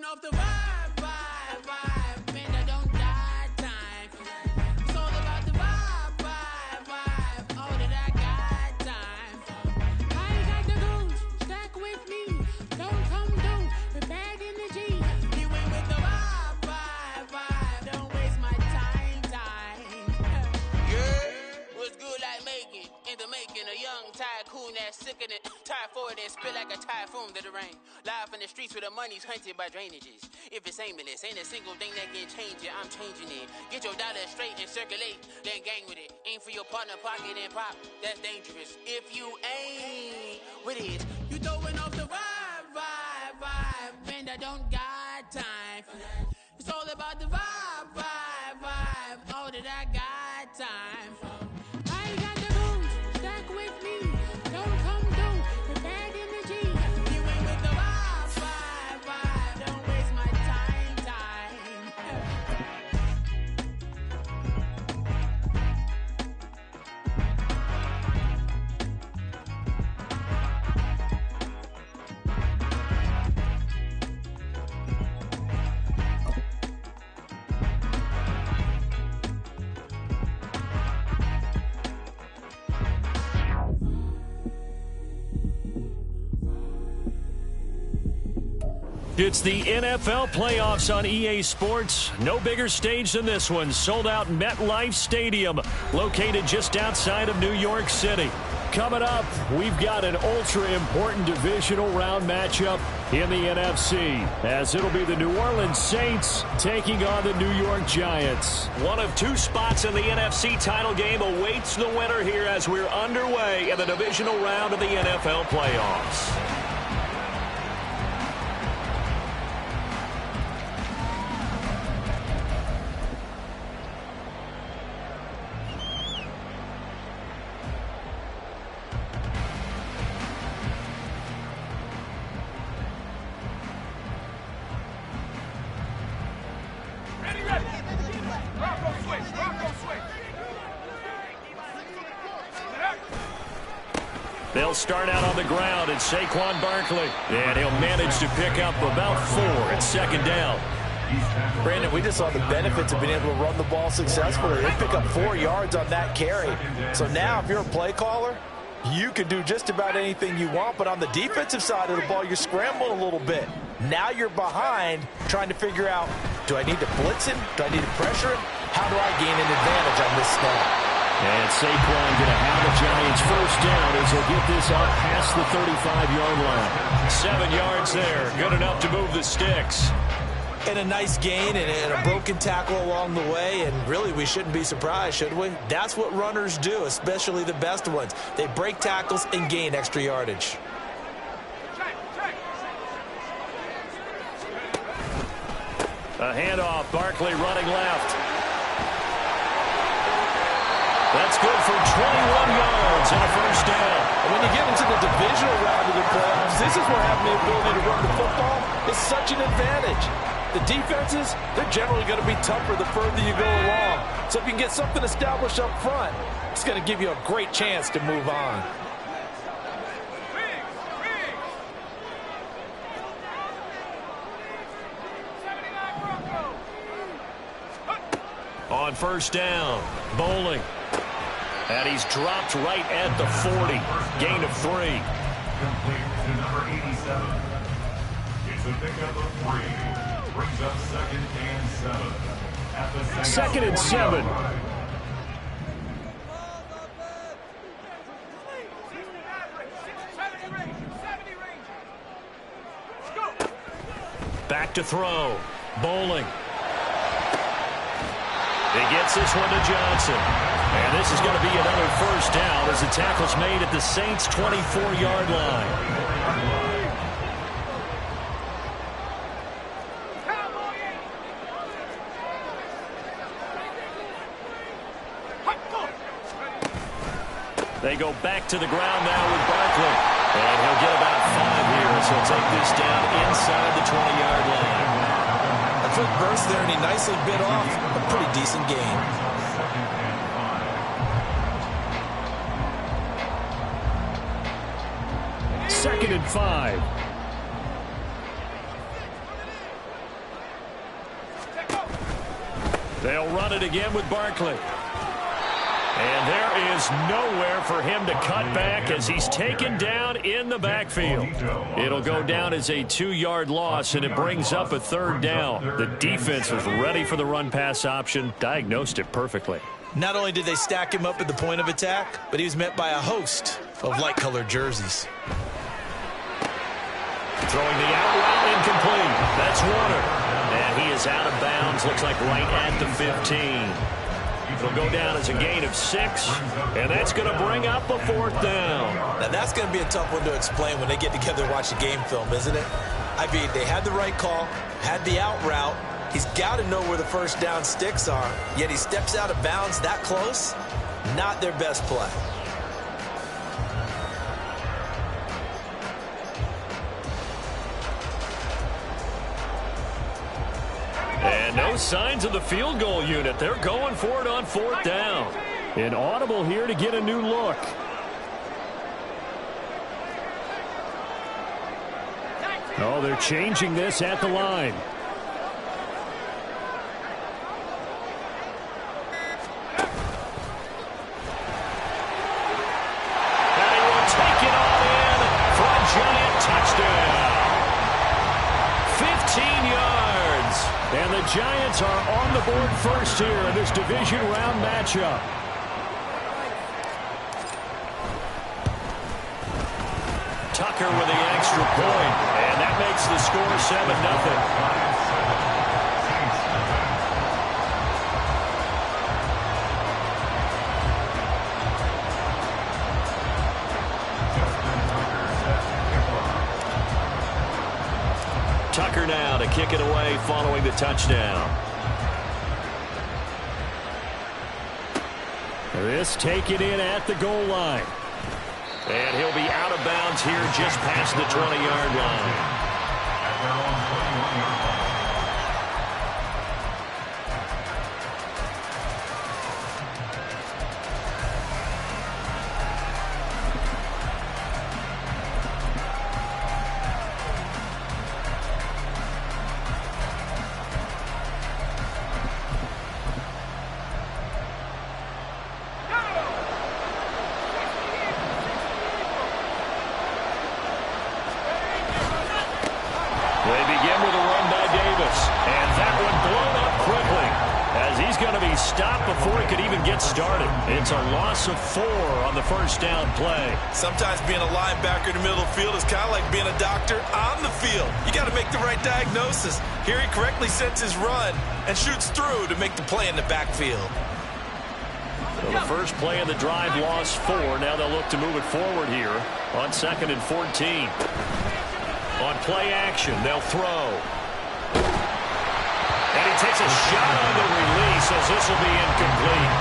throwing off the vibe, man, I don't die time. It's all about the vibe, all that I got time. I ain't got the goons, stack with me, don't come through with bad energy. You ain't with the vibe, don't waste my time. Yeah, what's good like making, in the making, a young tycoon that's sickening, tie forward and spit like a typhoon to the rain. Live in the streets where the money's hunted by drainages. If it's aimless, ain't a single thing that can change it, I'm changing it. Get your dollar straight and circulate, then gang with it. Aim for your partner, pocket and pop, that's dangerous. If you ain't with it, you throwing off the vibe, man, I don't got time for that. It's all about the vibe, all that I got time for. I ain't got the goons, stack with me, don't come through with bad energy. You ain't with the vibe, don't waste my time. It's the NFL playoffs on EA Sports. No bigger stage than this one. Sold out MetLife Stadium, located just outside of New York City. Coming up, we've got an ultra-important divisional round matchup in the NFC, as it'll be the New Orleans Saints taking on the New York Giants. One of two spots in the NFC title game awaits the winner here as we're underway in the divisional round of the NFL playoffs. They'll start out on the ground. It's Saquon Barkley. And he'll manage to pick up about 4 at second down. Brandon, we just saw the benefits of being able to run the ball successfully. They pick up 4 yards on that carry. So now if you're a play caller, you can do just about anything you want. But on the defensive side of the ball, you're scrambling a little bit. Now you're behind trying to figure out, do I need to blitz him? Do I need to pressure him? How do I gain an advantage on this snap? And Saquon going to have the Giants first down as he'll get this up past the 35-yard line. 7 yards there. Good enough to move the sticks. And a nice gain and a broken tackle along the way. And really, we shouldn't be surprised, should we? That's what runners do, especially the best ones. They break tackles and gain extra yardage. A handoff. Barkley running left. That's good for 21 yards and a first down. And when you get into the divisional round of the playoffs, this is where having the ability to run the football is such an advantage. The defenses, they're generally going to be tougher the further you go along. So if you can get something established up front, it's going to give you a great chance to move on. On first down, Bowling. And he's dropped right at the 40. Gain of 3. Complete to number 87. It's a pickup of 3. Brings up 2nd and 7. At the second and 7. Back to throw. Bowling. He gets this one to Johnson. And this is going to be another first down as the tackle's made at the Saints' 24-yard line. They go back to the ground now with Barkley. And he'll get about 5 here, so he'll take this down inside the 20-yard line. A quick burst there, and he nicely bit off a pretty decent gain. Second and 5. They'll run it again with Barkley. And there is nowhere for him to cut back as he's taken down in the backfield. It'll go down as a 2-yard loss, and it brings up a 3rd down. The defense was ready for the run-pass option, diagnosed it perfectly. Not only did they stack him up at the point of attack, but he was met by a host of light-colored jerseys. Throwing the out route incomplete. That's Warner. And he is out of bounds, looks like right at the 15. It'll go down as a gain of 6, and that's going to bring up a 4th down. Now, that's going to be a tough one to explain when they get together and watch the game film, isn't it? I mean, they had the right call, had the out route. He's got to know where the first down sticks are, yet he steps out of bounds that close. Not their best play. And no signs of the field goal unit. They're going for it on 4th down. An audible here to get a new look. Oh, they're changing this at the line. And he will take it all in for a giant touchdown. 15 yards. And the Giants are on the board first here in this division round matchup. Tucker with the extra point, and that makes the score 7-0. Tucker now to kick it away following the touchdown. This taken in at the goal line. And he'll be out of bounds here just past the 20-yard line. Stopped before he could even get started. It's a loss of 4 on the first down play. Sometimes being a linebacker in the middle of the field is kind of like being a doctor on the field. You got to make the right diagnosis. Here he correctly sets his run and shoots through to make the play in the backfield. So the first play of the drive lost 4. Now they'll look to move it forward here on 2nd and 14. On play action, they'll throw. And he takes a shot on the release as this will be incomplete.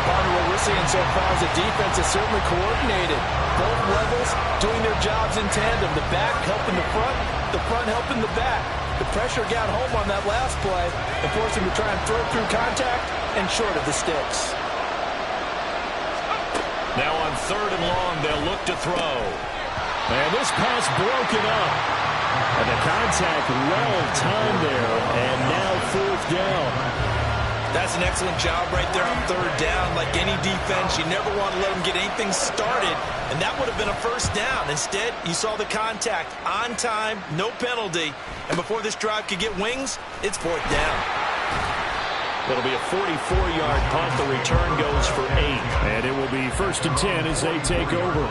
Partner, what we're seeing so far is the defense is certainly coordinated. Both levels doing their jobs in tandem. The back helping the front helping the back. The pressure got home on that last play and forced him to try and throw through contact and short of the sticks. Now on 3rd and long, they'll look to throw. And this pass broken up. And the contact well timed there, and now 4th down. That's an excellent job right there on 3rd down. Like any defense, you never want to let them get anything started, and that would have been a first down. Instead, you saw the contact on time, no penalty, and before this drive could get wings, it's 4th down. It'll be a 44-yard punt. The return goes for 8. And it will be 1st and 10 as they take over.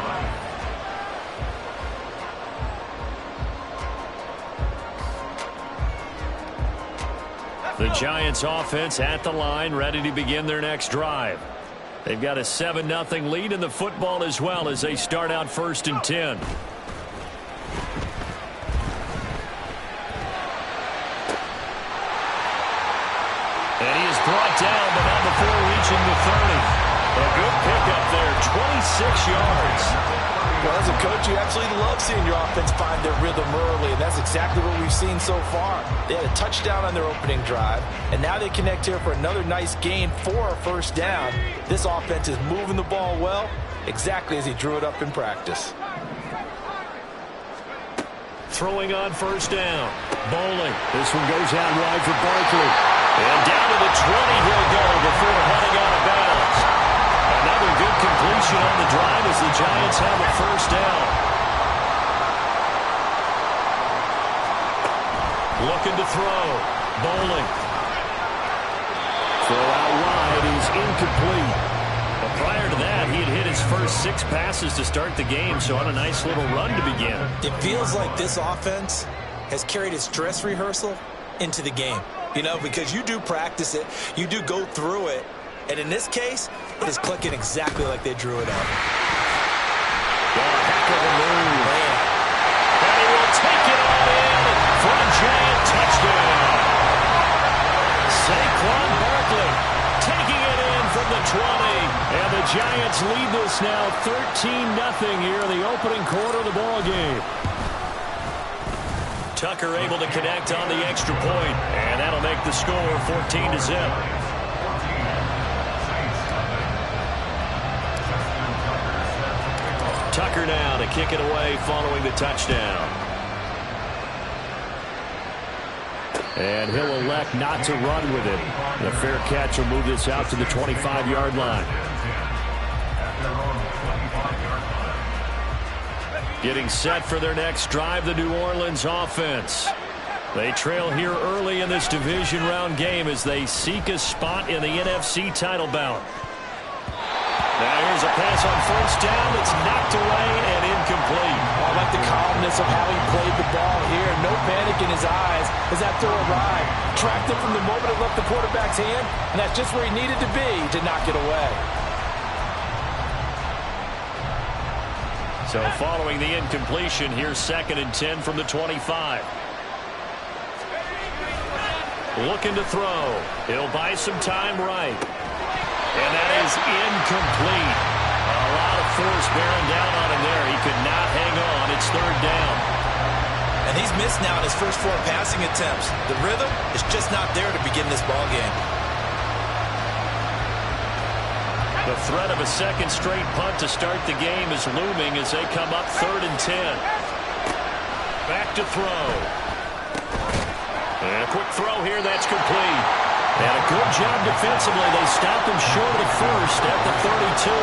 The Giants offense at the line, ready to begin their next drive. They've got a 7-0 lead in the football as well as they start out 1st and 10. And he is brought down, but not before reaching the 30. A good pickup there, 26 yards. Well, as a coach, you actually love seeing your offense find their rhythm early, and that's exactly what we've seen so far. They had a touchdown on their opening drive, and now they connect here for another nice gain for a first down. This offense is moving the ball well, exactly as he drew it up in practice. Throwing on 1st down. Bowling. This one goes out wide for Barkley. And down to the 20 he'll go before heading out of bounds. Another good completion on the drive as the Giants have a first down. Looking to throw. Bowling. Throw out wide is incomplete. But prior to that, he had hit his first 6 passes to start the game, so on a nice little run to begin. It feels like this offense has carried its dress rehearsal into the game. You know, because you do practice it, you do go through it, and in this case, it is clicking exactly like they drew it up. Got a heck of a move. Man. And he will take it all in for a Giant touchdown. Saquon Barkley taking it in from the 20. And the Giants lead this now 13-0 here in the opening quarter of the ball game. Tucker able to connect on the extra point, and that'll make the score 14-0. Tucker now to kick it away following the touchdown. And he'll elect not to run with it. The fair catch will move this out to the 25-yard line. Getting set for their next drive, the New Orleans offense. They trail here early in this division round game as they seek a spot in the NFC title bout. Now here's a pass on first down that's knocked away and incomplete. I like the calmness of how he played the ball here. No panic in his eyes as that throw arrived. Tracked it from the moment it left the quarterback's hand, and that's just where he needed to be to knock it away. So following the incompletion, here's 2nd and 10 from the 25. Looking to throw. He'll buy some time right. And that is incomplete. A lot of force bearing down on him there. He could not hang on. It's 3rd down. And he's missed now in his first 4 passing attempts. The rhythm is just not there to begin this ball game. The threat of a 2nd straight punt to start the game is looming as they come up 3rd and 10. Back to throw. And a quick throw here. That's complete. And a good job defensively. They stopped him short of the first at the 32.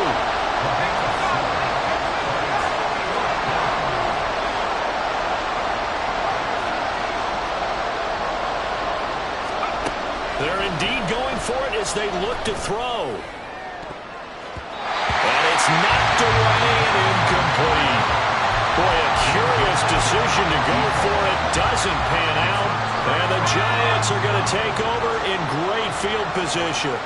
They're indeed going for it as they look to throw. And it's knocked away and incomplete. Boy, a curious decision to go for it. Doesn't pan out. And the Giants are going to take over in great field position.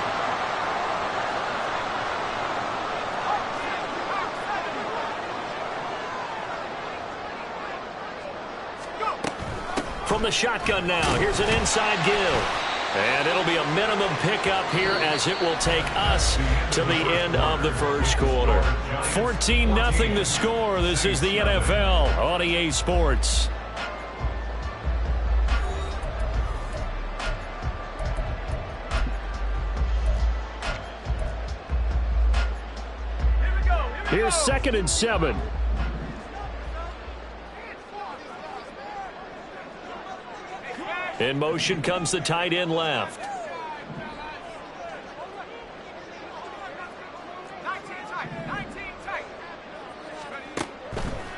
From the shotgun now, here's an inside give. And it'll be a minimum pickup here as it will take us to the end of the first quarter. 14-0 the score. This is the NFL on EA Sports. Here's 2nd and 7. In motion comes the tight end left.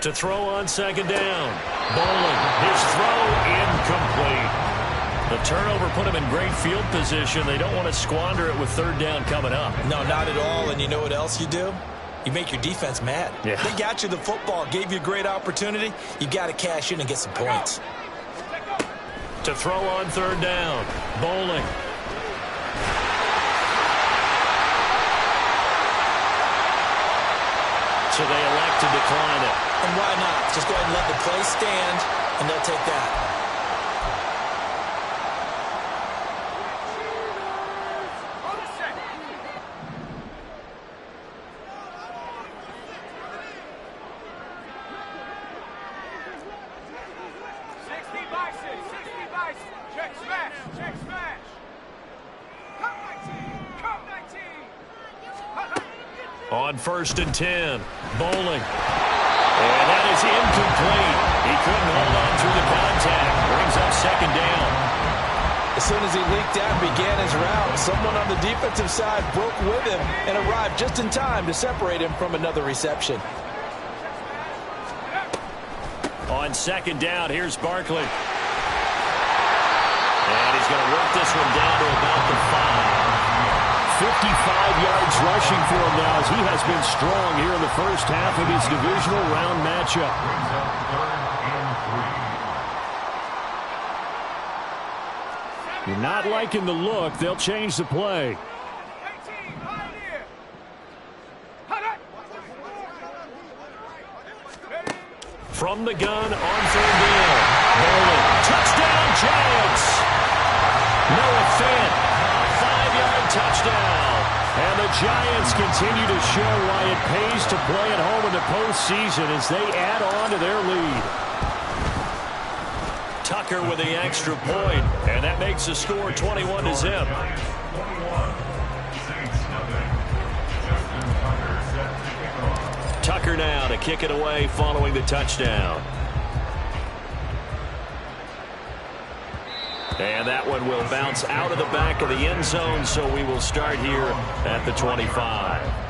To throw on 2nd down. Bowling. His throw incomplete. The turnover put him in great field position. They don't want to squander it with 3rd down coming up. No, not at all. And you know what else you do? You make your defense mad. Yeah. They got you the football, gave you a great opportunity. You got to cash in and get some points. To throw on 3rd down. Bowling. So they elect to decline it. And why not? Just go ahead and let the play stand, and they'll take that. On 1st and 10, Bowling. And that is incomplete. He couldn't hold on through the contact. Brings up 2nd down. As soon as he leaked out and began his route, someone on the defensive side broke with him and arrived just in time to separate him from another reception. On second down, here's Barkley. And he's going to work this one down to about the 5. 55 yards rushing for him now as he has been strong here in the first half of his divisional round matchup. You're not liking the look. They'll change the play. From the gun on third down. Bowling. Touchdown, Giants. Noah Fant. 5-yard touchdown. And the Giants continue to show why it pays to play at home in the postseason as they add on to their lead. Tucker with the extra point, and that makes the score 21-0. Tucker now to kick it away following the touchdown. And that one will bounce out of the back of the end zone, so we will start here at the 25.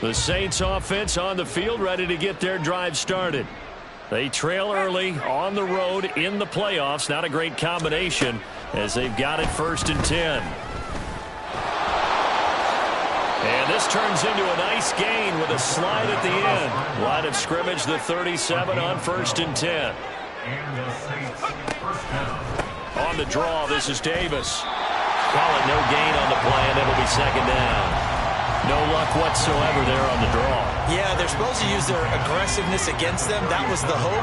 The Saints offense on the field ready to get their drive started. They trail early on the road in the playoffs. Not a great combination as they've got it 1st and 10. And this turns into a nice gain with a slide at the end. Line of scrimmage, the 37 on 1st and 10. On the draw, this is Davis. Call it no gain on the play, and it'll be 2nd down. No luck whatsoever there on the draw. Yeah, they're supposed to use their aggressiveness against them. That was the hope.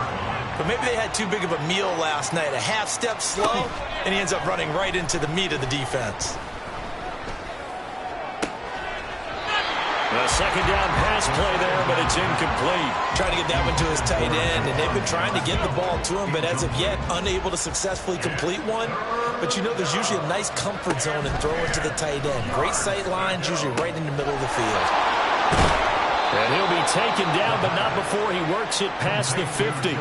But maybe they had too big of a meal last night. A half step slow, and he ends up running right into the meat of the defense. A 2nd down pass play there, but it's incomplete. Trying to get that one to his tight end, and they've been trying to get the ball to him, but as of yet, unable to successfully complete one. But you know there's usually a nice comfort zone in throwing to the tight end. Great sight lines, usually right in the middle of the field. And he'll be taken down, but not before he works it past the 50.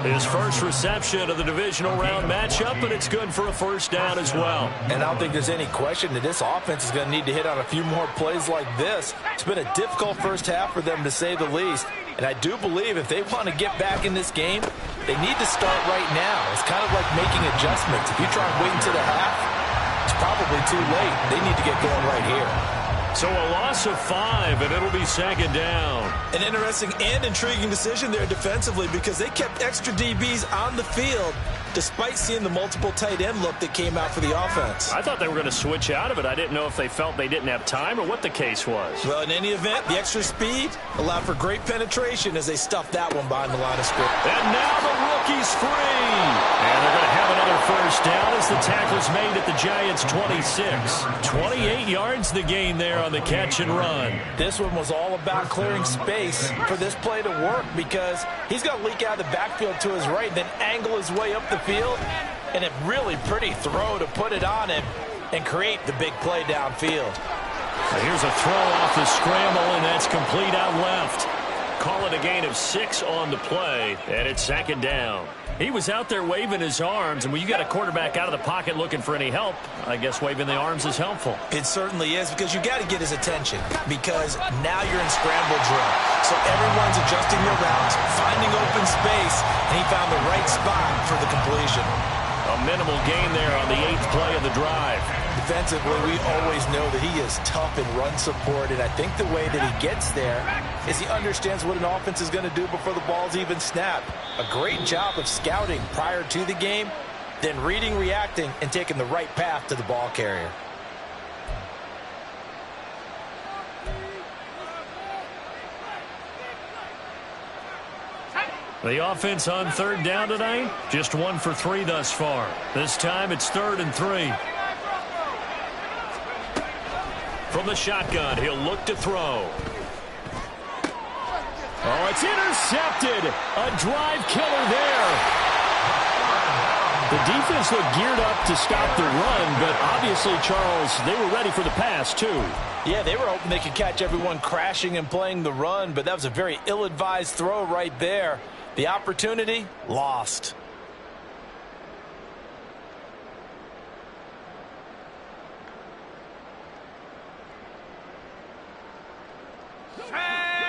His first reception of the divisional round matchup, but it's good for a 1st down as well. And I don't think there's any question that this offense is going to need to hit on a few more plays like this. It's been a difficult first half for them, to say the least. And I do believe if they want to get back in this game, they need to start right now. It's kind of like making adjustments. If you try and wait until the half, it's probably too late. They need to get going right here. So a loss of 5, and it'll be 2nd down. An interesting and intriguing decision there defensively because they kept extra DBs on the field despite seeing the multiple tight end look that came out for the offense. I thought they were going to switch out of it. I didn't know if they felt they didn't have time or what the case was. Well, in any event, the extra speed allowed for great penetration as they stuffed that one behind the line of scrimmage. And now the rookie's free. And they're going to have another 1st down as the tackle's made at the Giants' 26. 28 yards the gain there on the catch and run. This one was all about clearing space for this play to work because he's going to leak out of the backfield to his right, then angle his way up the field, and a really pretty throw to put it on him and create the big play downfield. Here's a throw off the scramble, and that's complete out left. Call it a gain of 6 on the play, and it's 2nd down. He was out there waving his arms, and when you got a quarterback out of the pocket looking for any help, I guess waving the arms is helpful. It certainly is because you got to get his attention because now you're in scramble drill. So everyone's adjusting their routes, finding open space, and he found the right spot for the completion. A minimal gain there on the 8th play of the drive. Defensively, we always know that he is tough in run support, and I think the way that he gets there is he understands what an offense is going to do before the ball's even snapped. A great job of scouting prior to the game, then reading, reacting, and taking the right path to the ball carrier. The offense on 3rd down tonight, just 1 for 3 thus far. This time it's 3rd and 3. From the shotgun, he'll look to throw. Oh, it's intercepted. A drive killer there. The defense looked geared up to stop the run, but obviously, Charles, they were ready for the pass, too. Yeah, they were hoping they could catch everyone crashing and playing the run, but that was a very ill-advised throw right there. The opportunity, lost.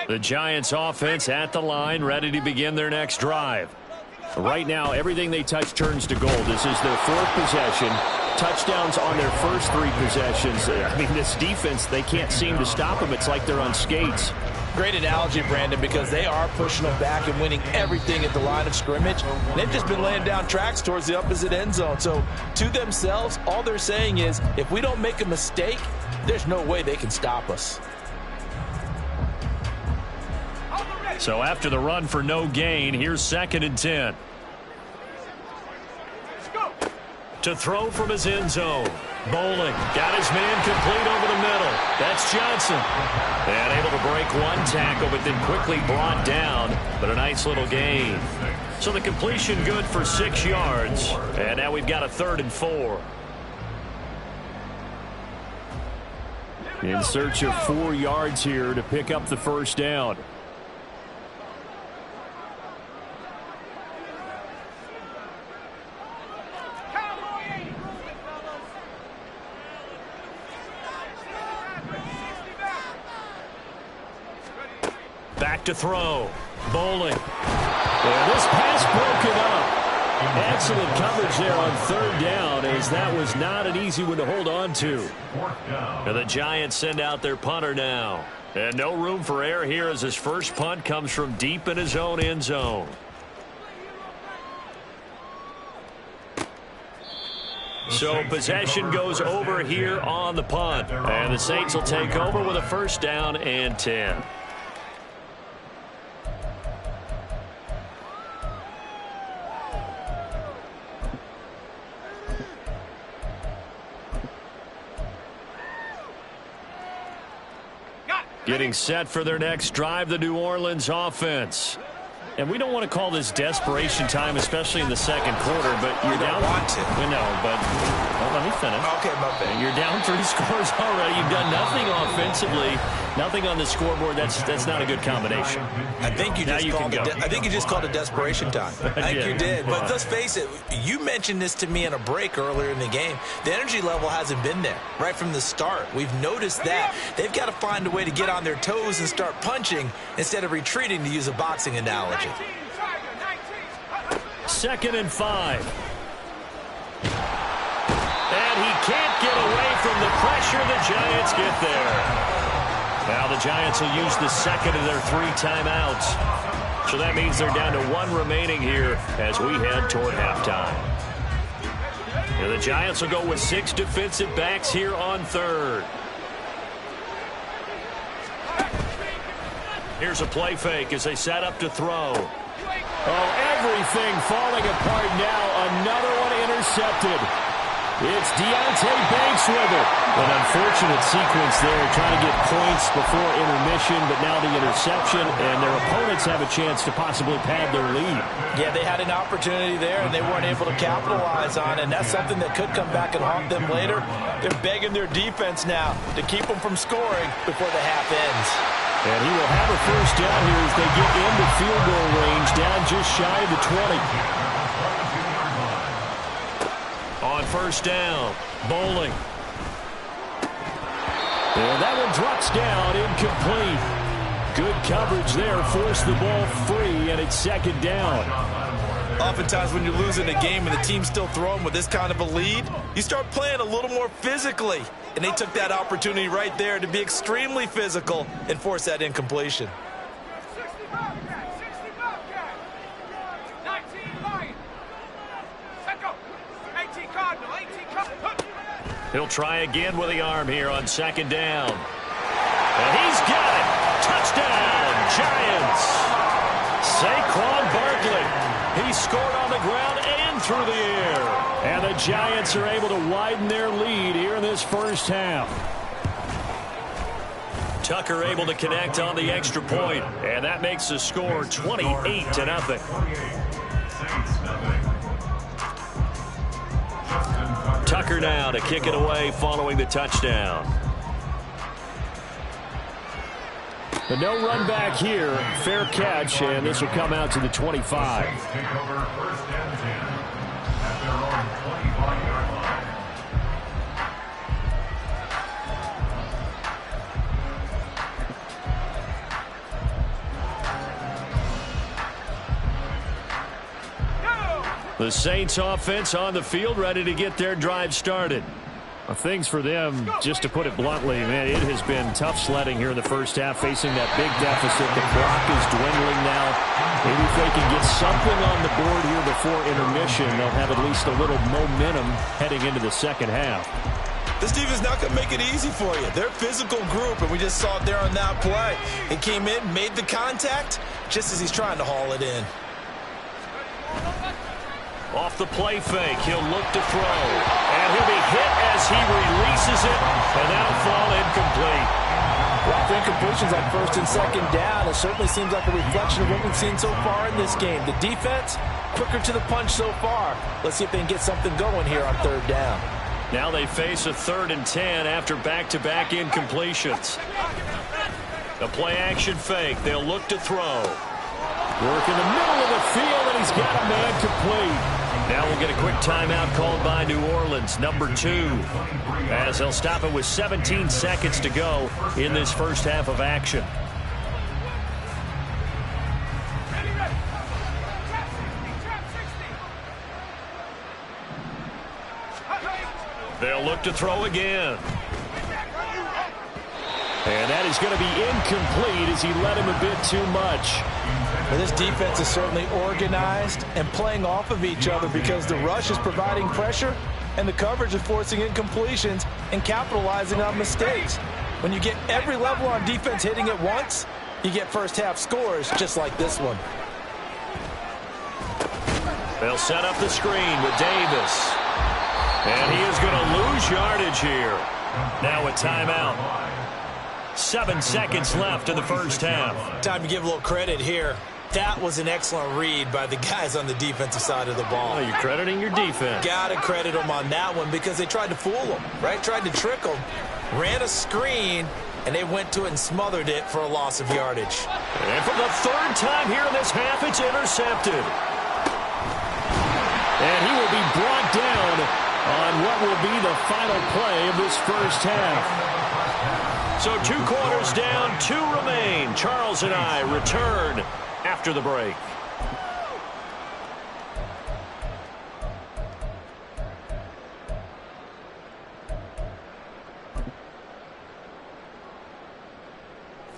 The Giants offense at the line, ready to begin their next drive. Right now, everything they touch turns to gold. This is their 4th possession. Touchdowns on their first 3 possessions. I mean, this defense, they can't seem to stop them. It's like they're on skates. Great analogy, Brandon, because they are pushing them back and winning everything at the line of scrimmage. They've just been laying down tracks towards the opposite end zone. So, to themselves, all they're saying is, if we don't make a mistake, there's no way they can stop us. So after the run for no gain, here's 2nd and 10. To throw from his end zone. Bowling got his man complete over the middle. That's Johnson. And able to break 1 tackle, but then quickly brought down. But a nice little gain. So the completion good for 6 yards. And now we've got a 3rd and 4. In search of 4 yards here to pick up the first down. Back to throw. Bowling. And this pass broken up. Excellent coverage there on 3rd down, as that was not an easy one to hold on to. And the Giants send out their punter now. And no room for error here as his first punt comes from deep in his own end zone. So possession goes over here on the punt. And the Saints will take over with a first down and 10. Getting set for their next drive, the New Orleans offense. And we don't want to call this desperation time, especially in the 2nd quarter, but you're down. Want to. We know, but well, let me finish. Okay, my bad. You're down 3 scores already. You've done nothing offensively, nothing on the scoreboard. That's not a good combination. I think you just called it desperation time. I think you did. But let's face it, you mentioned this to me in a break earlier in the game. The energy level hasn't been there right from the start. We've noticed that. They've got to find a way to get on their toes and start punching instead of retreating, to use a boxing analogy. 2nd and 5. And he can't get away from the pressure. The Giants get there. Now the Giants will use the 2nd of their 3 timeouts. So that means they're down to 1 remaining here as we head toward halftime. And the Giants will go with 6 defensive backs here on 3rd. Here's a play fake as they set up to throw. Oh, everything falling apart now. Another one intercepted. It's Deonte Banks with it. An unfortunate sequence there, trying to get points before intermission, but now the interception, and their opponents have a chance to possibly pad their lead. Yeah, they had an opportunity there, and they weren't able to capitalize on it, and that's something that could come back and haunt them later. They're begging their defense now to keep them from scoring before the half ends. And he will have a first down here as they get into field goal range, down just shy of the 20. On first down, Bowling. And that one drops down, incomplete. Good coverage there, forced the ball free, and it's 2nd down. Oftentimes when you're losing a game and the team's still throwing with this kind of a lead, you start playing a little more physically. And they took that opportunity right there to be extremely physical and force that incompletion. He'll try again with the arm here on 2nd down. And he's got it. Touchdown, Giants. Saquon Barkley. He scored on the ground and through the air. And the Giants are able to widen their lead here in this first half. Tucker able to connect on the extra point, and that makes the score 28-0. now to kick it away following the touchdown. The no run back here, fair catch, and this will come out to the 25. Saints take over 1st and 10 at their own 25-yard line. The Saints offense on the field, ready to get their drive started. Things for them, just to put it bluntly, man, it has been tough sledding here in the first half, facing that big deficit. The clock is dwindling now. Maybe if they can get something on the board here before intermission, they'll have at least a little momentum heading into the second half. This defense is not going to make it easy for you. They're a physical group, and we just saw it there on that play. He came in, made the contact, just as he's trying to haul it in. Off the play fake, he'll look to throw. And he'll be hit as he releases it, and that'll fall incomplete. Well, for incompletions on 1st and 2nd down, it certainly seems like a reflection of what we've seen so far in this game. The defense, quicker to the punch so far. Let's see if they can get something going here on 3rd down. Now they face a 3rd and 10 after back-to-back incompletions. The play-action fake, they'll look to throw. Work in the middle of the field, and he's got a man complete. Now we'll get a quick timeout called by New Orleans, number 2, as they'll stop it with 17 seconds to go in this first half of action. They'll look to throw again. And that is going to be incomplete as he led him a bit too much. Well, this defense is certainly organized and playing off of each other because the rush is providing pressure and the coverage is forcing incompletions and capitalizing on mistakes. When you get every level on defense hitting at once, you get first half scores just like this one. They'll set up the screen with Davis. And he is going to lose yardage here. Now a timeout. 7 seconds left in the first half. Time to give a little credit here. That was an excellent read by the guys on the defensive side of the ball. Oh, you're crediting your defense. Got to credit them on that one because they tried to fool them, right? Tried to trick them. Ran a screen, and they went to it and smothered it for a loss of yardage. And for the 3rd time here in this half, it's intercepted. And he will be brought down on what will be the final play of this first half. So 2 quarters down, 2 remain. Charles and I return after the break.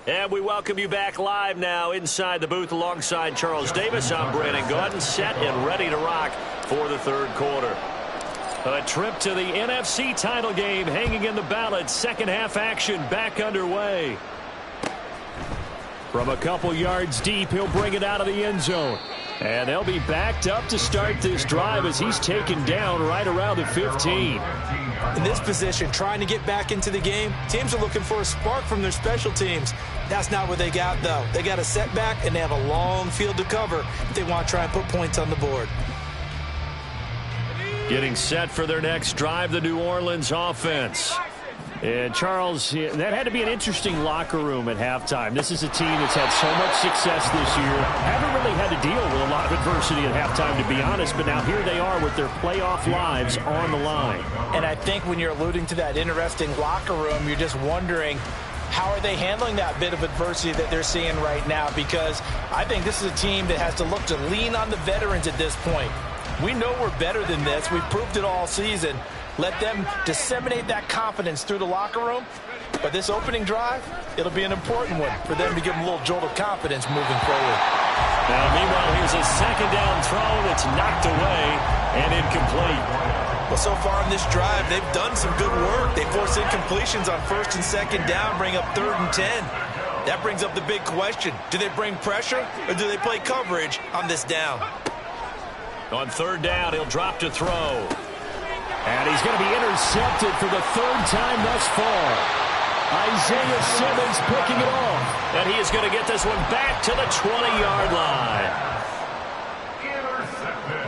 And we welcome you back live now inside the booth alongside Charles Davis. I'm Brandon Gordon, set and ready to rock for the 3rd quarter. A trip to the NFC title game hanging in the balance. Second half action back underway. From a couple yards deep, he'll bring it out of the end zone. And they'll be backed up to start this drive as he's taken down right around the 15. In this position, trying to get back into the game, teams are looking for a spark from their special teams. That's not what they got, though. They got a setback, and they have a long field to cover if they want to try and put points on the board. Getting set for their next drive, the New Orleans offense. And Charles, that had to be an interesting locker room at halftime. This is a team that's had so much success this year. Haven't really had to deal with a lot of adversity at halftime, to be honest. But now here they are with their playoff lives on the line. And I think when you're alluding to that interesting locker room, you're just wondering, how are they handling that bit of adversity that they're seeing right now? Because I think this is a team that has to look to lean on the veterans at this point. We know we're better than this. We've proved it all season. Let them disseminate that confidence through the locker room. But this opening drive, it'll be an important one for them to give them a little jolt of confidence moving forward. Now, meanwhile, here's a 2nd down throw that's knocked away and incomplete. Well, so far in this drive, they've done some good work. They force incompletions on 1st and 2nd down, bring up 3rd and 10. That brings up the big question. Do they bring pressure or do they play coverage on this down? On 3rd down, he'll drop to throw. And he's going to be intercepted for the 3rd time thus far. Isaiah Simmons picking it off. And he is going to get this one back to the 20-yard line. Intercepted.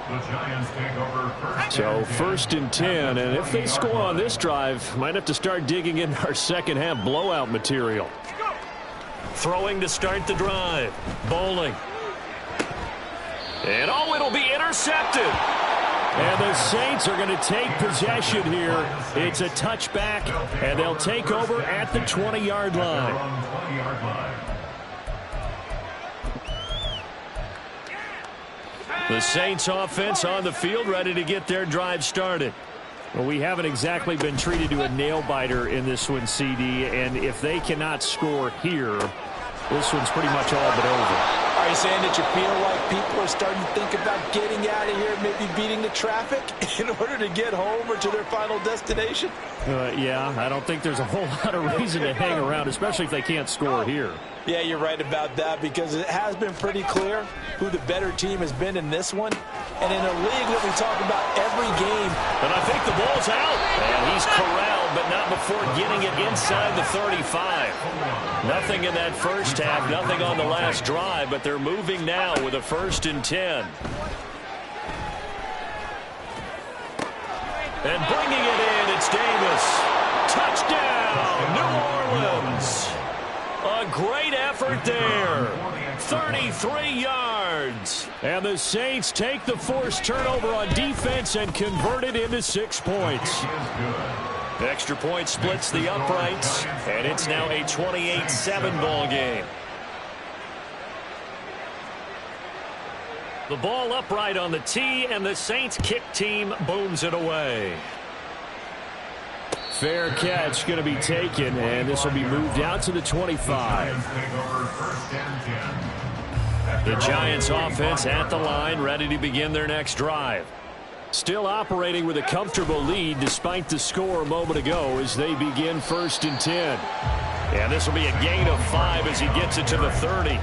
The Giants take over So first and 10, and if they score on this drive, might have to start digging in our second half blowout material. Throwing to start the drive. Bowling. And it'll be intercepted. And the Saints are going to take possession here. It's a touchback, and they'll take over at the 20-yard line. The Saints offense on the field, ready to get their drive started. Well, we haven't exactly been treated to a nail-biter in this one, CD, and if they cannot score here, this one's pretty much all but over. Are you saying that you feel like people are starting to think about getting out of here, maybe beating the traffic in order to get home or to their final destination? Yeah, I don't think there's a whole lot of reason to hang around, especially if they can't score here. Yeah, you're right about that, because it has been pretty clear who the better team has been in this one. And in a league that we talk about every game. And I think the ball's out. And he's corralled, but not before getting it inside the 35. Nothing in that first half, nothing on the last drive, but they're moving now with a 1st and 10. And bringing it in, it's Davis. Touchdown, New Orleans. A great effort there. 33 yards. And the Saints take the forced turnover on defense and convert it into 6 points. Extra point splits the uprights, and it's now a 28-7 ball game. The ball upright on the tee, and the Saints kick team booms it away. Fair catch going to be taken, and this will be moved out to the 25. The Giants offense at the line, ready to begin their next drive. Still operating with a comfortable lead despite the score a moment ago as they begin 1st and 10. And this will be a gain of 5 as he gets it to the 30.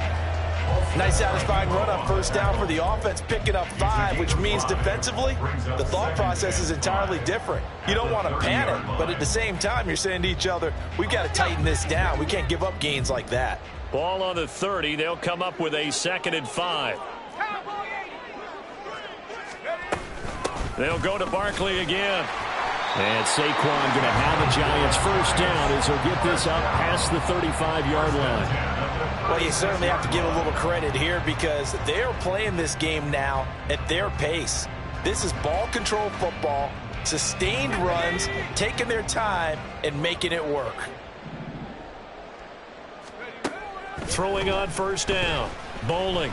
Nice satisfying run on 1st down for the offense, picking up 5, which means defensively, the thought process is entirely different. You don't want to panic, but at the same time, you're saying to each other, we've got to tighten this down. We can't give up gains like that. Ball on the 30. They'll come up with a 2nd and 5. They'll go to Barkley again. And Saquon going to have the Giants 1st down as he'll get this up past the 35-yard line. Well, you certainly have to give a little credit here because they're playing this game now at their pace. This is ball control football, sustained runs, taking their time, and making it work. Throwing on 1st down. Bowling.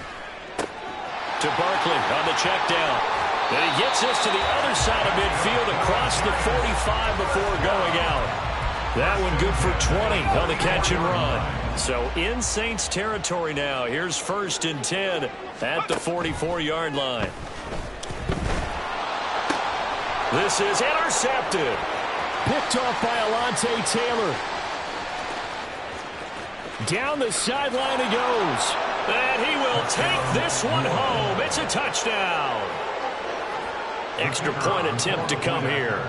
To Barkley on the check down. And he gets this to the other side of midfield across the 45 before going out. That one good for 20 on the catch and run. So in Saints territory now. Here's 1st and 10 at the 44-yard line. This is intercepted. Picked off by Alontae Taylor. Down the sideline he goes. And he will take this one home. It's a touchdown. Extra point attempt to come here.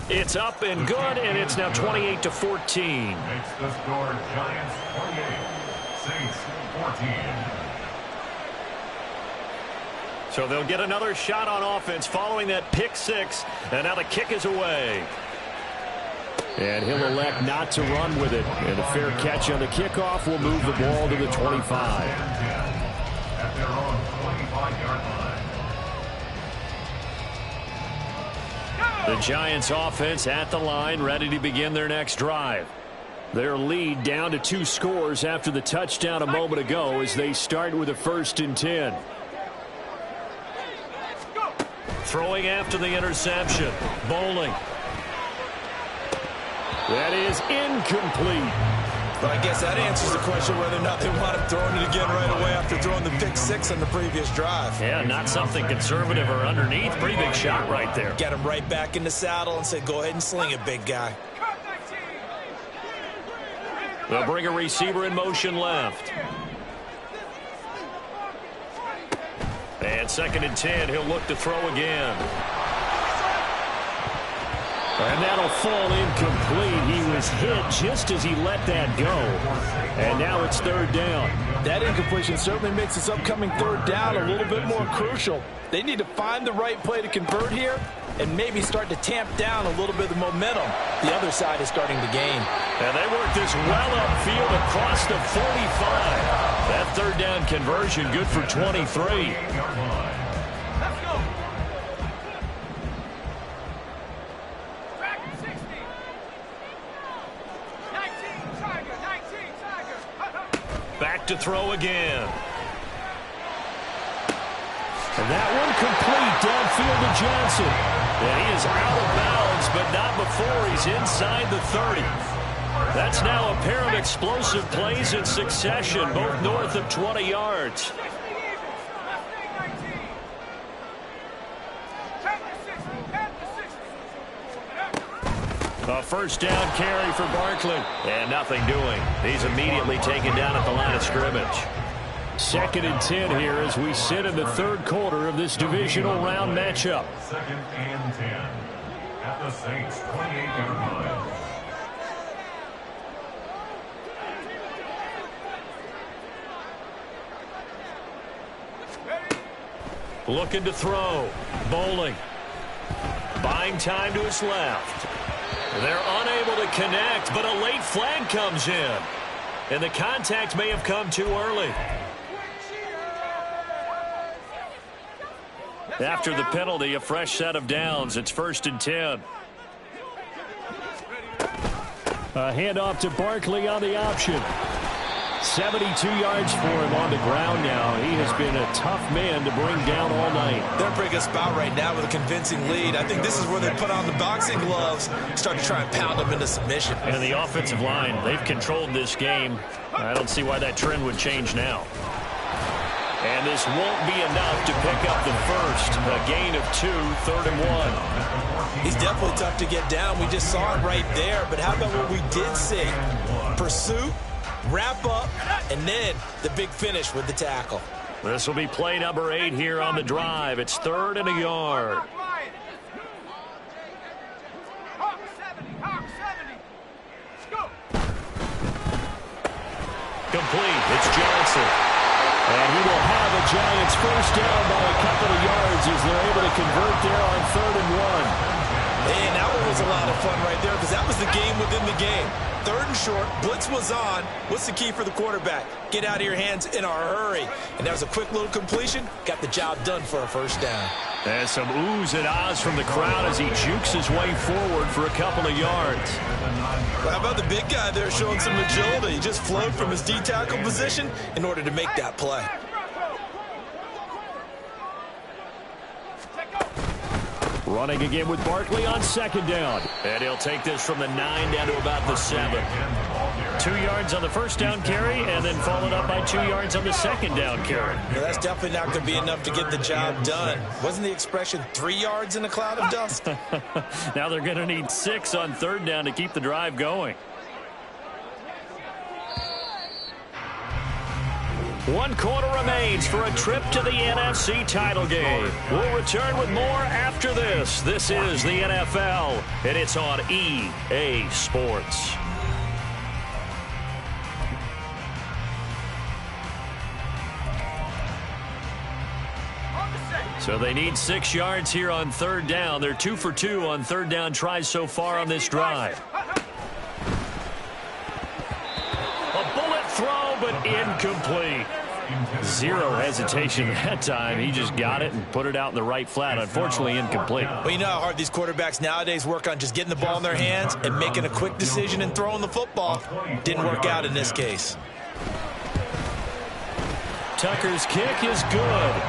It's up and good, and it's now 28-14. Makes the score Giants 28, Saints 14. So they'll get another shot on offense following that pick 6, and now the kick is away. And he'll elect not to run with it. And a fair catch on the kickoff will move the ball to the 25. At their own 25-yard line. The Giants offense at the line, ready to begin their next drive. Their lead down to 2 scores after the touchdown a moment ago as they start with a 1st and 10. Throwing after the interception. Bowling. That is incomplete. But I guess that answers the question whether or not they want him throwing it again right away after throwing the pick 6 on the previous drive. Yeah, not something conservative or underneath. Pretty big shot right there. Get him right back in the saddle and say, go ahead and sling it, big guy. They'll bring a receiver in motion left. And 2nd and 10, he'll look to throw again. And that'll fall incomplete. He was hit just as he let that go. And now it's third down. That incompletion certainly makes this upcoming third down a little bit more crucial. They need to find the right play to convert here and maybe start to tamp down a little bit of the momentum the other side is starting to gain. And they work this well upfield across the 45. That third down conversion good for 23. Back to throw again. And that one complete downfield to Johnson. And he is out of bounds, but not before he's inside the 30. That's now a pair of explosive plays in succession, both north of 20 yards. A first down carry for Barkley. And nothing doing. He's immediately taken down at the line of scrimmage. 2nd and 10 here as we sit in the third quarter of this divisional round matchup. 2nd and 10 at the Saints' 28-yard line. Looking to throw. Bowling. Buying time to his left. They're unable to connect, but a late flag comes in. And the contact may have come too early. After the penalty, a fresh set of downs. It's 1st and 10. A handoff to Barkley on the option. 72 yards for him on the ground now. He has been a tough man to bring down all night. They're in a pretty good spot right now with a convincing lead. I think this is where they put on the boxing gloves, start to try and pound them into submission. And the offensive line, they've controlled this game. I don't see why that trend would change now. And this won't be enough to pick up the first. A gain of 2, 3rd and 1. He's definitely tough to get down. We just saw it right there. But how about what we did see? Pursuit, wrap up, and then the big finish with the tackle. This will be play number 8 here on the drive. It's 3rd and a yard. Complete. It's Johnson. And he will have a Giants first down by a couple of yards as they're able to convert there on 3rd and 1. And that one was a lot of fun right there because that was the game within the game. 3rd and short, blitz was on. What's the key for the quarterback? Get out of your hands in a hurry. And that was a quick little completion. Got the job done for a first down. And some oohs and ahs from the crowd as he jukes his way forward for a couple of yards. How about the big guy there showing some agility? He just flowed from his D-tackle position in order to make that play. Running again with Barkley on 2nd down. And he'll take this from the 9 down to about the 7. 2 yards on the first down carry and then followed up by 2 yards on the 2nd down carry. Yeah, that's definitely not going to be enough to get the job done. Wasn't the expression 3 yards in a cloud of dust? Now they're going to need 6 on 3rd down to keep the drive going. 1 quarter remains for a trip to the NFC title game. We'll return with more after this. This is the NFL, and it's on EA Sports. So they need 6 yards here on 3rd down. They're 2 for 2 on 3rd down tries so far on this drive. A bullet throw, but incomplete. 0 hesitation that time. He just got it and put it out in the right flat. Unfortunately, incomplete. Well, you know how hard these quarterbacks nowadays work on just getting the ball in their hands and making a quick decision and throwing the football. Didn't work out in this case. Tucker's kick is good.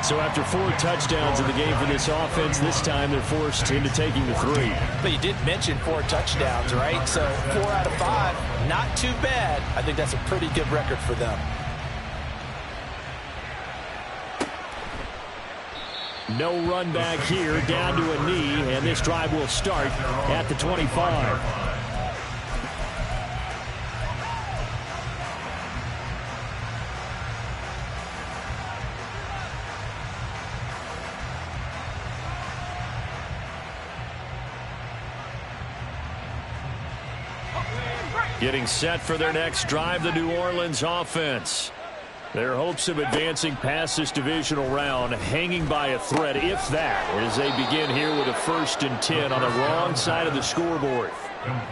So after 4 touchdowns in the game for this offense, this time they're forced into taking the 3. But you did mention 4 touchdowns, right? So 4 out of 5, not too bad. I think that's a pretty good record for them. No run back here, down to a knee, and this drive will start at the 25. Getting set for their next drive, the New Orleans offense. Their hopes of advancing past this divisional round hanging by a thread, if that, as they begin here with a 1st and 10 on the wrong side of the scoreboard.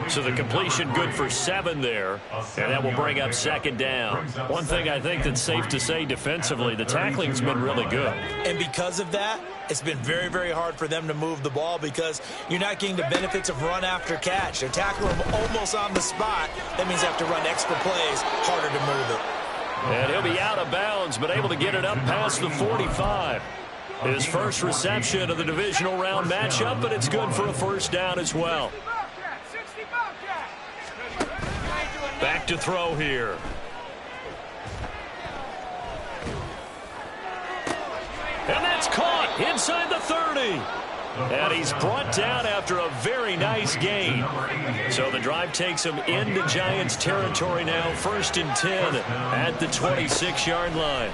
So the completion good for 7 there, and that will bring up 2nd down. One thing I think that's safe to say defensively, the tackling's been really good. And because of that, it's been very, very hard for them to move the ball because you're not getting the benefits of run after catch. They're tackling them almost on the spot. That means they have to run extra plays, harder to move it. And he'll be out of bounds, but able to get it up past the 45. His first reception of the divisional round matchup, but it's good for a 1st down as well. Back to throw here. And that's caught inside the 30. And he's brought down after a very nice gain. So the drive takes him into Giants territory now. 1st and 10 at the 26-yard line.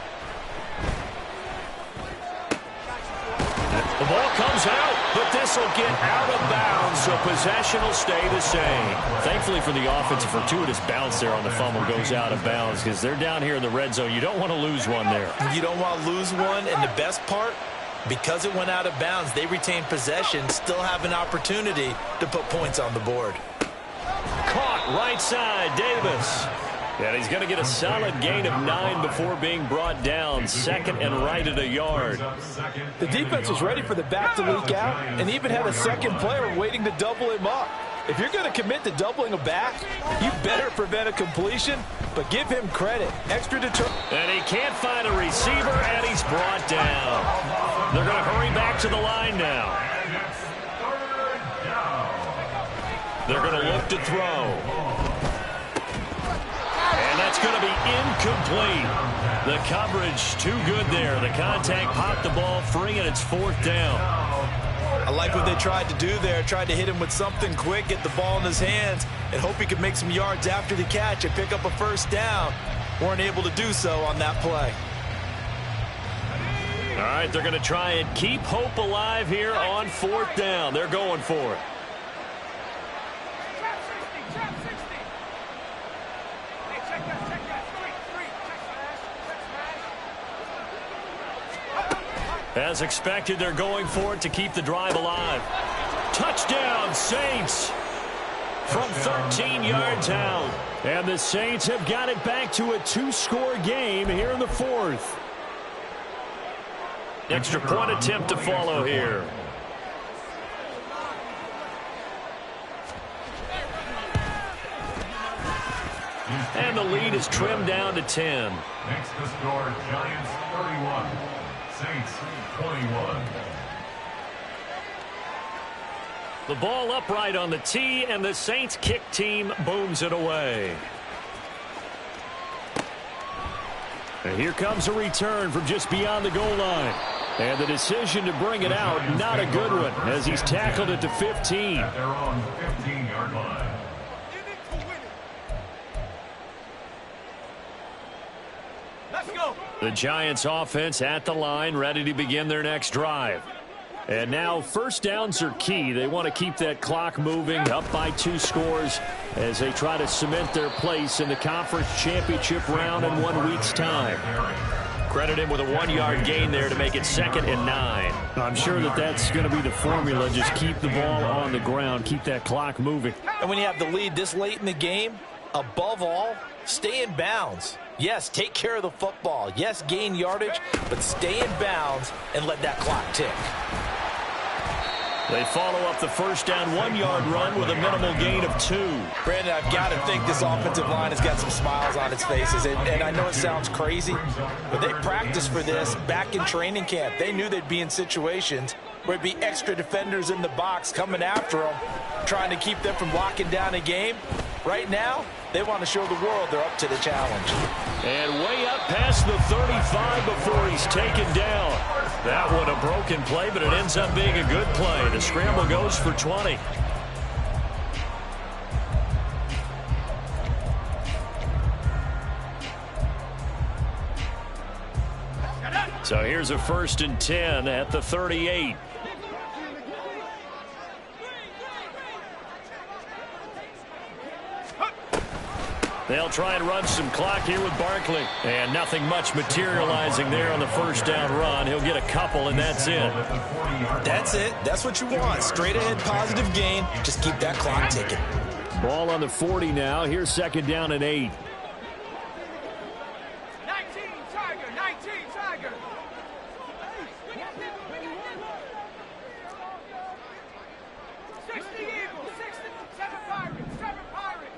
The ball comes out, but this will get out of bounds, so possession will stay the same. Thankfully for the offense, a fortuitous bounce there on the fumble goes out of bounds because they're down here in the red zone. You don't want to lose one there. You don't want to lose one, and the best part, because it went out of bounds, they retain possession, still have an opportunity to put points on the board. Caught right side, Davis. And he's going to get a solid gain of 9 before being brought down. 2nd and right at a yard. The defense was ready for the back to leak out and even had a 2nd player waiting to double him up. If you're going to commit to doubling a back, you better prevent a completion, but give him credit. Extra determination. And he can't find a receiver, and he's brought down. They're going to hurry back to the line now. They're going to look to throw. And that's going to be incomplete. The coverage too good there. The contact popped the ball free, and it's 4th down. I like what they tried to do there. Tried to hit him with something quick, get the ball in his hands, and hope he could make some yards after the catch and pick up a 1st down. Weren't able to do so on that play. All right, they're going to try and keep hope alive here on 4th down. They're going for it. As expected, they're going for it to keep the drive alive. Touchdown, Saints, from 13 yards out. And the Saints have got it back to a 2-score game here in the 4th. Extra point attempt to follow here. And the lead is trimmed down to 10. Next to score, Giants 31, Saints 21. The ball upright on the tee, and the Saints kick team booms it away. And here comes a return from just beyond the goal line. And the decision to bring it out, not a good one, as he's tackled it to 15. At their own 15-yard line. The Giants offense at the line, ready to begin their next drive. And now 1st downs are key. They want to keep that clock moving, up by 2 scores as they try to cement their place in the conference championship round in 1 week's time. Credit him with a 1-yard gain there to make it 2nd and 9. I'm sure that that's going to be the formula. Just keep the ball on the ground, keep that clock moving. And when you have the lead this late in the game, above all, stay in bounds. Yes, take care of the football. Yes, gain yardage, but stay in bounds and let that clock tick. They follow up the 1st down 1-yard run with a minimal gain of 2. Brandon, I've got to think this offensive line has got some smiles on its faces. And I know it sounds crazy, but they practiced for this back in training camp. They knew they'd be in situations where it'd be extra defenders in the box coming after them, trying to keep them from locking down a game. Right now, they want to show the world they're up to the challenge. And way up past the 35 before he's taken down. That one a broken play, but it ends up being a good play. The scramble goes for 20. So here's a 1st and 10 at the 38. They'll try and run some clock here with Barkley. And nothing much materializing there on the first down run. He'll get a couple, and that's it. That's it. That's what you want. Straight ahead positive gain. Just keep that clock ticking. Ball on the 40 now. Here's second down and 8. 19 Tiger, 19 Tiger. 60 Eagles, 7 Pirates, 7 Pirates.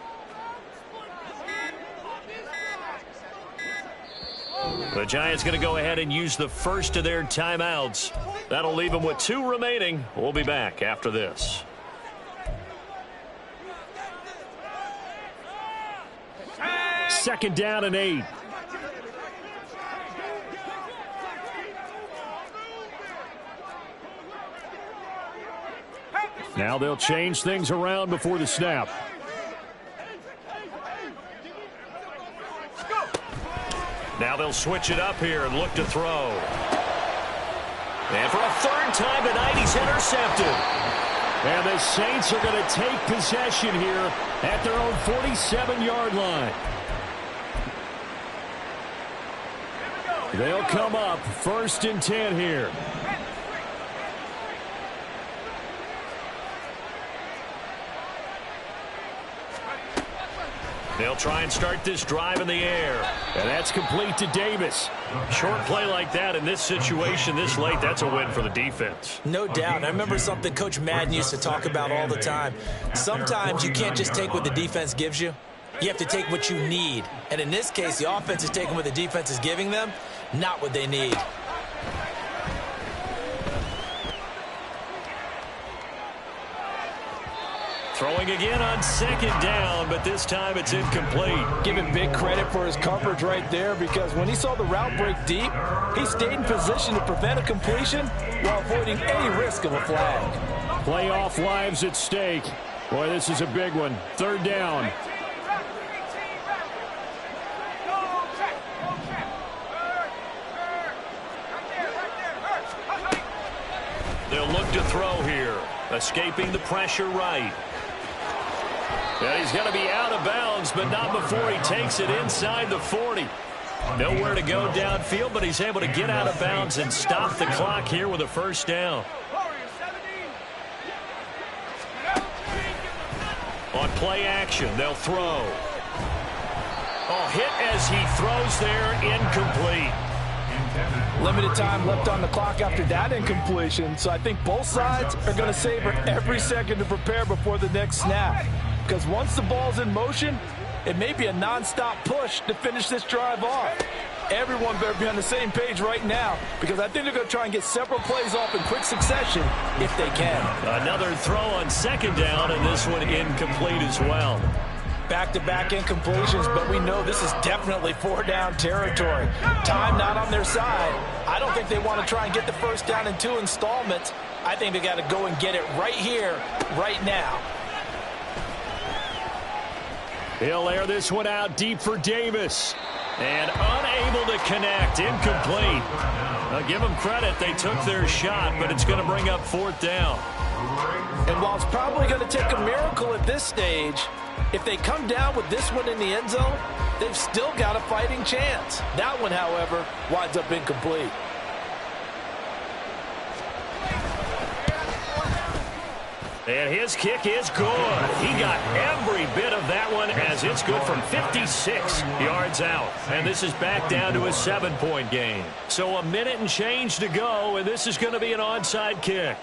The Giants going to go ahead and use the first of their timeouts. That'll leave them with 2 remaining. We'll be back after this. Second down and 8. Now they'll change things around before the snap. Now they'll switch it up here and look to throw. And for a third time tonight, he's intercepted. And the Saints are going to take possession here at their own 47-yard line. They'll come up first and 10 here. They'll try and start this drive in the air. And that's complete to Davis. Short play like that in this situation this late, that's a win for the defense. No doubt. I remember something Coach Madden used to talk about all the time. Sometimes you can't just take what the defense gives you. You have to take what you need. And in this case, the offense is taking what the defense is giving them, not what they need. Throwing again on second down, but this time it's incomplete. Give him big credit for his coverage right there, because when he saw the route break deep, he stayed in position to prevent a completion while avoiding any risk of a flag. Playoff lives at stake. Boy, this is a big one. Third down. They'll look to throw here. Escaping the pressure right. And he's going to be out of bounds, but not before he takes it inside the 40. Nowhere to go downfield, but he's able to get out of bounds and stop the clock here with a first down. On play action, they'll throw. Oh, hit as he throws there, incomplete. Limited time left on the clock after that incompletion, so I think both sides are going to savor every second to prepare before the next snap. Because once the ball's in motion, it may be a non-stop push to finish this drive off. Everyone better be on the same page right now, because I think they're going to try and get several plays off in quick succession if they can. Another throw on second down, and this one incomplete as well. Back-to-back incompletions, but we know this is definitely 4-down territory. Time not on their side. I don't think they want to try and get the first down in 2 installments. I think they got to go and get it right here, right now. He'll air this one out deep for Davis. And unable to connect. Incomplete. Now give them credit. They took their shot, but it's going to bring up 4th down. And while it's probably going to take a miracle at this stage, if they come down with this one in the end zone, they've still got a fighting chance. That one, however, winds up incomplete. And his kick is good. He got every bit of that one as it's good from 56 yards out. And this is back down to a 7-point game. So a minute and change to go, and this is going to be an onside kick.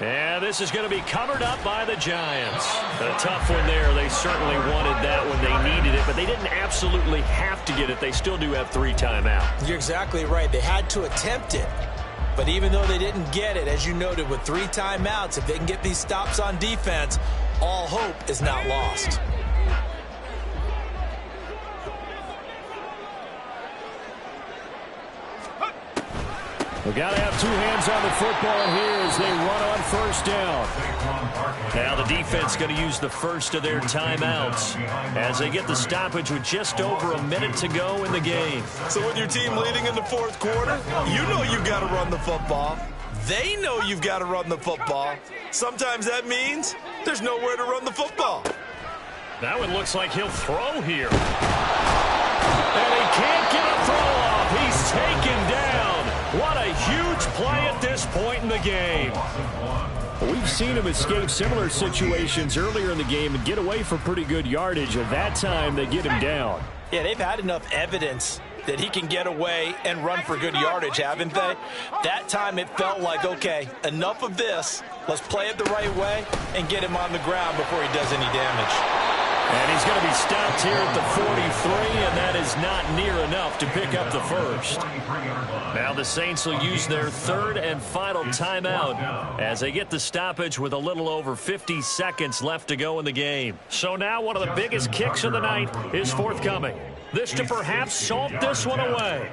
And this is going to be covered up by the Giants. A tough one there. They certainly wanted that when they needed it, but they didn't absolutely have to get it. They still do have 3 timeouts. You're exactly right. They had to attempt it. But even though they didn't get it, as you noted, with 3 timeouts, if they can get these stops on defense, all hope is not lost. We've got to have two hands on the football here as they run on first down. Now the defense going to use the first of their timeouts as they get the stoppage with just over a minute to go in the game. So with your team leading in the fourth quarter, you know you've got to run the football. They know you've got to run the football. Sometimes that means there's nowhere to run the football. Now it looks like he'll throw here. And he can't get a throw off. He's taken down. What a huge play at this point in the game. We've seen him escape similar situations earlier in the game and get away for pretty good yardage. At that time, they get him down. Yeah, they've had enough evidence that he can get away and run for good yardage, haven't they? That time it felt like, okay, enough of this. Let's play it the right way and get him on the ground before he does any damage. And he's going to be stopped here at the 43, and that is not near enough to pick up the first. Now the Saints will use their third and final timeout as they get the stoppage with a little over 50 seconds left to go in the game. So now one of the biggest kicks of the night is forthcoming. This to perhaps salt this one away.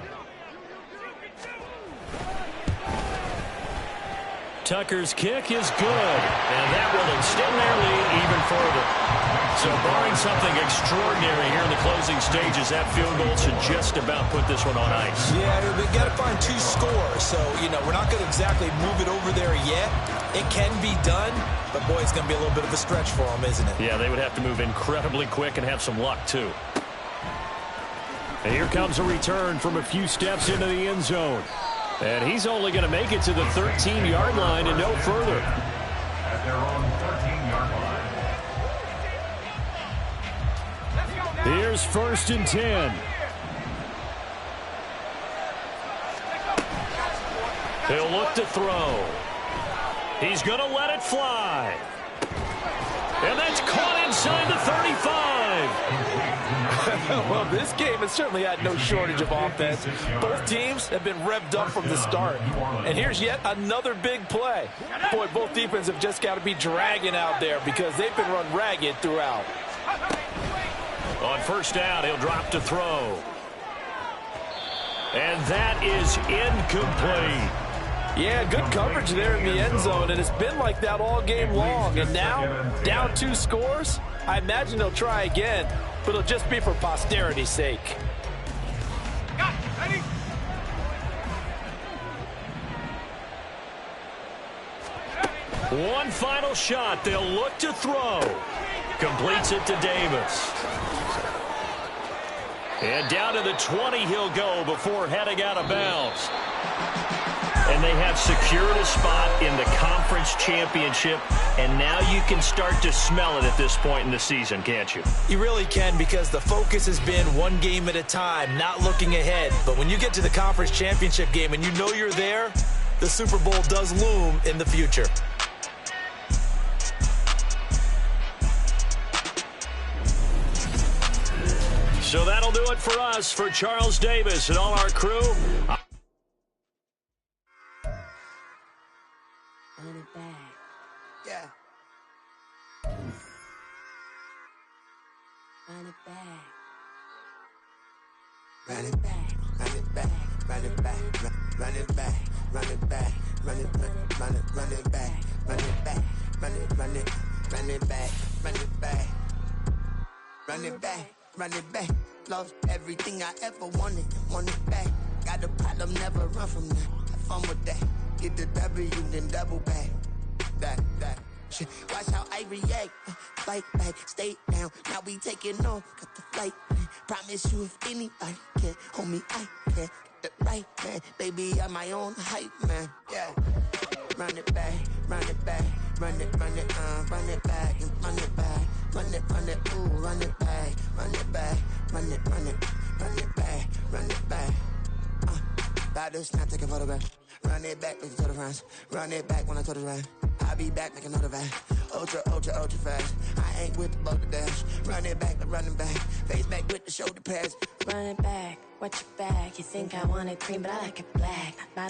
Tucker's kick is good, and that will extend their lead even further. So barring something extraordinary here in the closing stages, that field goal should just about put this one on ice. Yeah, we've got to find two scores. So, we're not going to exactly move it over there yet. It can be done, but, boy, it's going to be a little bit of a stretch for them, isn't it? Yeah, they would have to move incredibly quick and have some luck, too. And here comes a return from a few steps into the end zone. And he's only going to make it to the 13-yard line and no further. At their own 13-yard line. Here's 1st and 10. He'll look to throw. He's going to let it fly. And that's caught inside the 35. Well, this game has certainly had no shortage of offense. Both teams have been revved up from the start. And here's yet another big play. Boy, both defenses have just got to be dragging out there because they've been run ragged throughout. On first down, he'll drop to throw. And that is incomplete. Yeah, good coverage there in the end zone, and it's been like that all game long. And now, down 2 scores, I imagine they'll try again, but it'll just be for posterity's sake. Ready? One final shot. They'll look to throw. Completes it to Davis. And down to the 20 he'll go before heading out of bounds. And they have secured a spot in the conference championship, and now you can start to smell it at this point in the season, can't you? You really can, because the focus has been one game at a time, not looking ahead. But when you get to the conference championship game and you know you're there, the Super Bowl does loom in the future. So that'll do it for us, for Charles Davis and all our crew. Run it back. Yeah. Run it back. Run it back. Run it back. Run it back. Run it back. Run it back. Run it back. Run it back. Run it back. Run it back. Run it back. Run it back. Run it back. Run it back. Lost everything I ever wanted. Want it back. Got a problem, never run from that. Have fun with that. Get the W, then double back. That. Shit. Watch how I react. Fight back, stay down. Now we taking off. Got the flight. Promise you if anybody can, homie, I can. Get the right man. Baby, I'm my own hype man. Yeah. Run it back, run it back. Run it back, and run it back. Run it, ooh, run it back. Run it back, run it back, run it back. Battles, not take a photograph. Run it back, make it to the front. Run it back when I told it right. I'll be back, make another back. Ultra fast. I ain't with the boat to dash. Run it back, but running back. Face back with the shoulder pads. Run it back. Watch your back. You think I want it cream, but I like it black. My